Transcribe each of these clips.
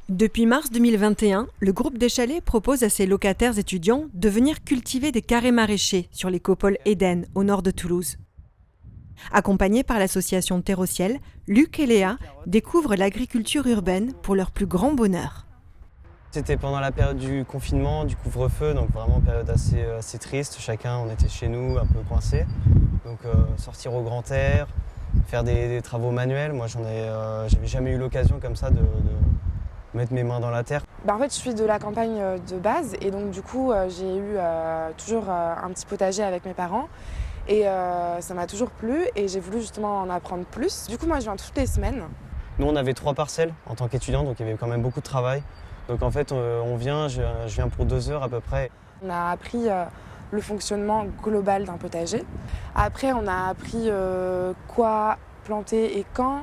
Depuis mars 2021, le groupe des Chalets propose à ses locataires étudiants de venir cultiver des carrés maraîchers sur l'écopole Éden, au nord de Toulouse. Accompagnés par l'association Terre au Ciel, Luc et Léa découvrent l'agriculture urbaine pour leur plus grand bonheur. C'était pendant la période du confinement, du couvre-feu, donc vraiment période assez triste. Chacun, on était chez nous, un peu coincés. Donc sortir au grand air, faire des travaux manuels. Moi, j'avais jamais eu l'occasion comme ça de mettre mes mains dans la terre. En fait, je suis de la campagne de base et donc du coup, j'ai eu toujours un petit potager avec mes parents. Et ça m'a toujours plu et j'ai voulu justement en apprendre plus. Du coup, moi, je viens toutes les semaines. Nous, on avait 3 parcelles en tant qu'étudiant, donc il y avait quand même beaucoup de travail. Donc en fait, je viens pour 2 heures à peu près. On a appris le fonctionnement global d'un potager. Après, on a appris quoi planter et quand,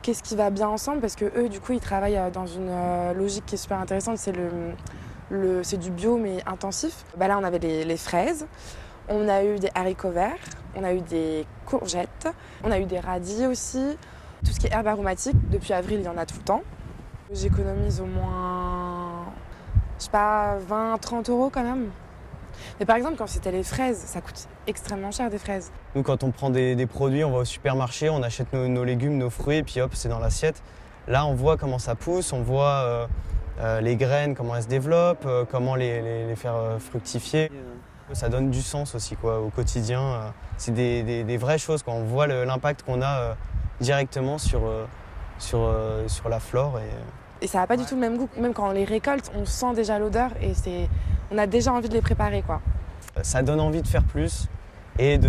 qu'est-ce qui va bien ensemble, parce que eux, du coup, ils travaillent dans une logique qui est super intéressante. C'est du bio, mais intensif. Là, on avait les fraises. On a eu des haricots verts, on a eu des courgettes, on a eu des radis aussi. Tout ce qui est herbe aromatique, depuis avril, il y en a tout le temps. J'économise au moins, 20-30 € quand même. Mais par exemple, quand c'était les fraises, ça coûte extrêmement cher des fraises. Nous, quand on prend des produits, on va au supermarché, on achète nos légumes, nos fruits, et puis hop, c'est dans l'assiette. Là, on voit comment ça pousse, on voit les graines, comment elles se développent, comment les faire fructifier. Ça donne du sens aussi au quotidien. C'est des vraies choses, quoi. On voit l'impact qu'on a directement sur la flore. Et ça n'a pas du tout le même goût. Même quand on les récolte, on sent déjà l'odeur et on a déjà envie de les préparer, quoi. Ça donne envie de faire plus et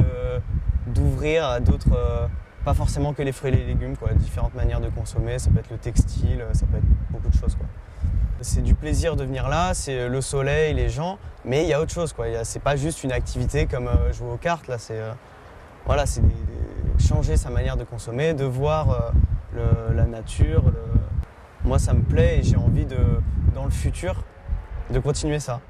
d'ouvrir à d'autres, pas forcément que les fruits et les légumes, différentes manières de consommer. Ça peut être le textile, ça peut être beaucoup de choses, quoi. C'est du plaisir de venir là, c'est le soleil, les gens, mais il y a autre chose, quoi. C'est pas juste une activité comme jouer aux cartes, là, c'est changer sa manière de consommer, de voir la nature. Moi, ça me plaît et j'ai envie dans le futur, de continuer ça.